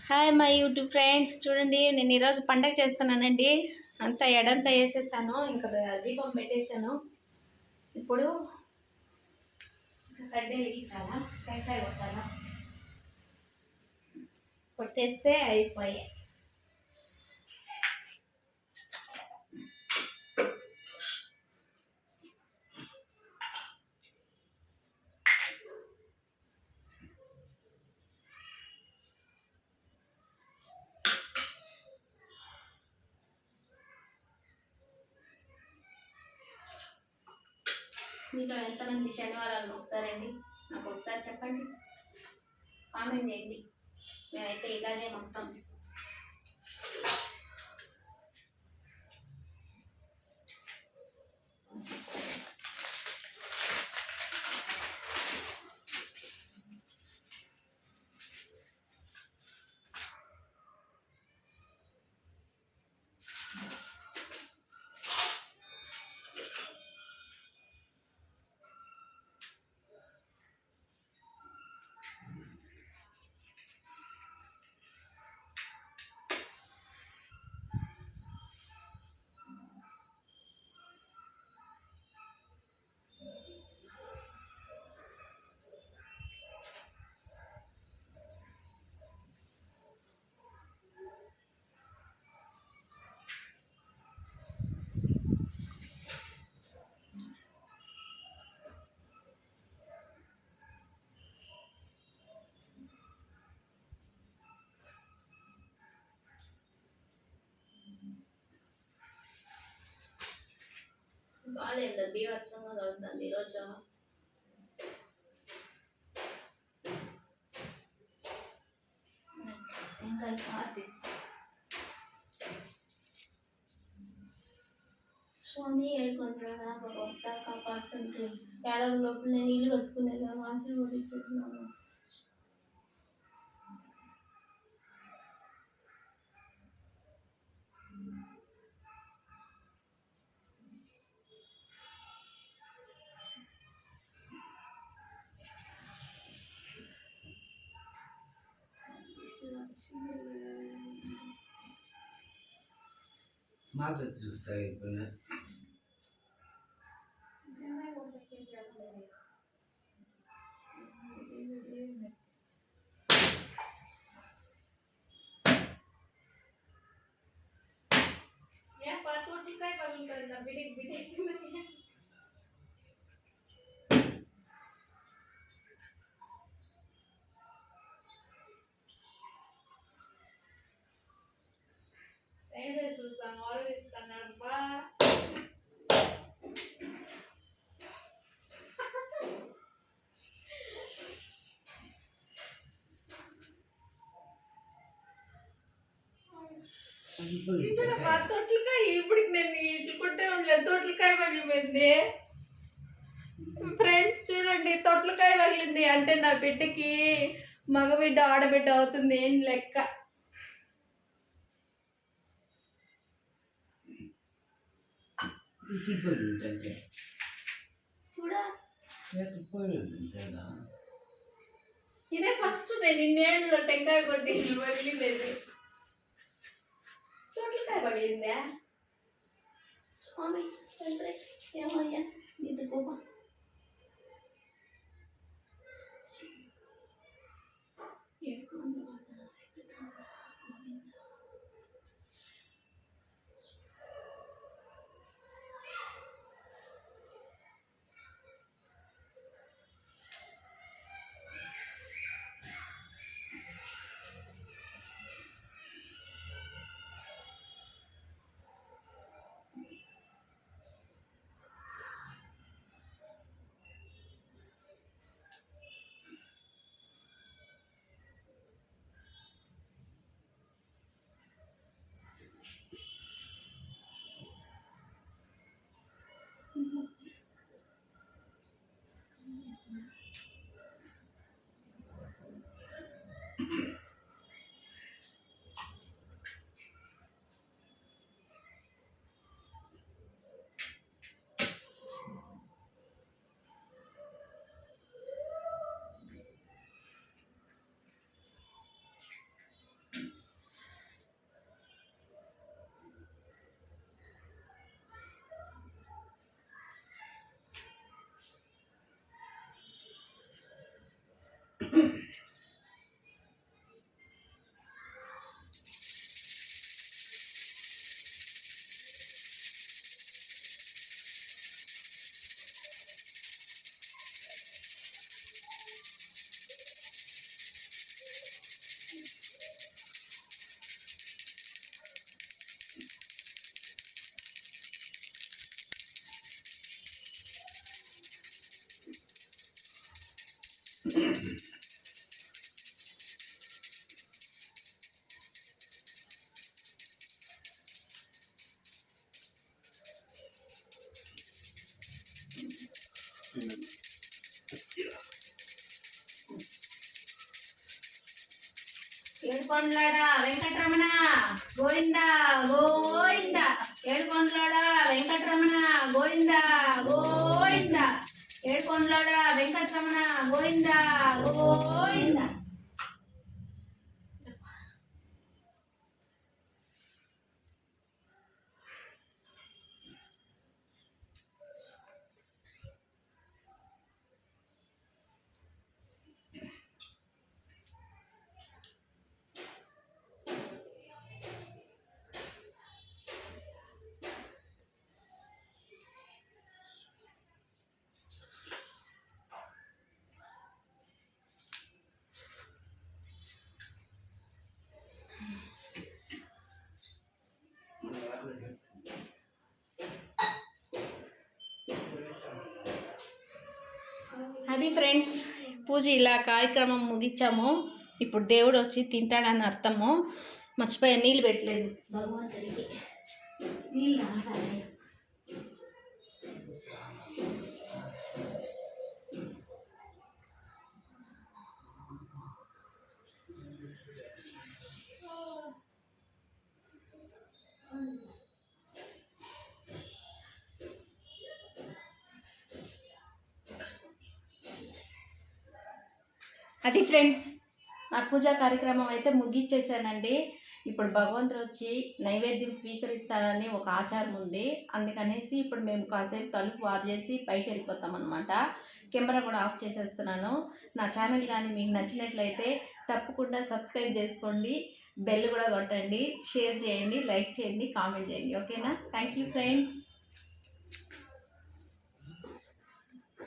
Hi my YouTube friends, చూడండి నేను ఈరోజు పండగ చేస్తున్నానండి. అంతా ఎడంతా వేసేసాను, ఇంకా దీపం పెట్టేశాను. ఇప్పుడు కడ్డీలు ఇచ్చాలా, టెంకాయ కొట్టాలా, కొట్టేస్తే అయిపోయాయి. మీలో ఎంతమంది శనివారాలు మొక్కుతారండి? నాకు ఒకసారి చెప్పండి, కామెంట్ చేయండి. మేమైతే ఇలాగే మొత్తం. కాలేదు, బీభత్సంగా తగ్గుతుంది ఈరోజు. ఇంకా స్వామి ఏడుకుంటున్నాడా, భక్త కాపాడుతుంటే ఏడాది లోపల నేను ఇల్లు కట్టుకునేలా ఆశీర్వదిస్తున్నాను. మాకు చూస్తారు అయిపోయినా చూస్తాను, ఆరోగిస్తున్నాడు బా. తొట్లకాయ ఇప్పటికి నేను ఇచ్చుకుంటే ఉండలేదు, తొట్లకాయ పగిలిపోయింది. ఫ్రెండ్స్ చూడండి, తొట్లకాయ పగిలింది అంటే నా బిడ్డకి మగబిడ్డ ఆడబిడ్డ అవుతుంది ఏం లెక్క. చూడా, ఇదే ఫస్ట్ నేను ఇన్నేళ్ళలో టెంకాయ కొట్టి పగిలింది. తొట్లకాయ పగిలిందా స్వామి తండ్రి, ఏమయ్యా ఇది గోప. ఏడుకొండలాడ వెంకటరమణ గోవింద గోవింద ఏడుకొండలాడ వెంకటరమణ గోవింద గోవింద ఏడుకొండలాడ వెంకటరమణ గోవింద గోవింద. అది ఫ్రెండ్స్, పూజ ఇలా కార్యక్రమం ముగించాము. ఇప్పుడు దేవుడు వచ్చి తింటాడని అర్థము. మర్చిపోయా, నీళ్ళు పెట్టలేదు భగవంతుడికి. నీళ్ళు రాసాలి. అది ఫ్రెండ్స్, నా పూజా కార్యక్రమం అయితే ముగించేసానండి. ఇప్పుడు భగవంతుడు వచ్చి నైవేద్యం స్వీకరిస్తాడని ఒక ఆచారం ఉంది. అందుకనేసి ఇప్పుడు మేము కాసేపు తలుపు వారు చేసి బయట వెళ్ళిపోతాం అనమాట. కెమెరా కూడా ఆఫ్ చేసేస్తున్నాను. నా ఛానల్ కానీ మీకు నచ్చినట్లయితే తప్పకుండా సబ్స్క్రైబ్ చేసుకోండి, బెల్ కూడా కొట్టండి, షేర్ చేయండి, లైక్ చేయండి, కామెంట్ చేయండి. ఓకేనా? Thank you friends.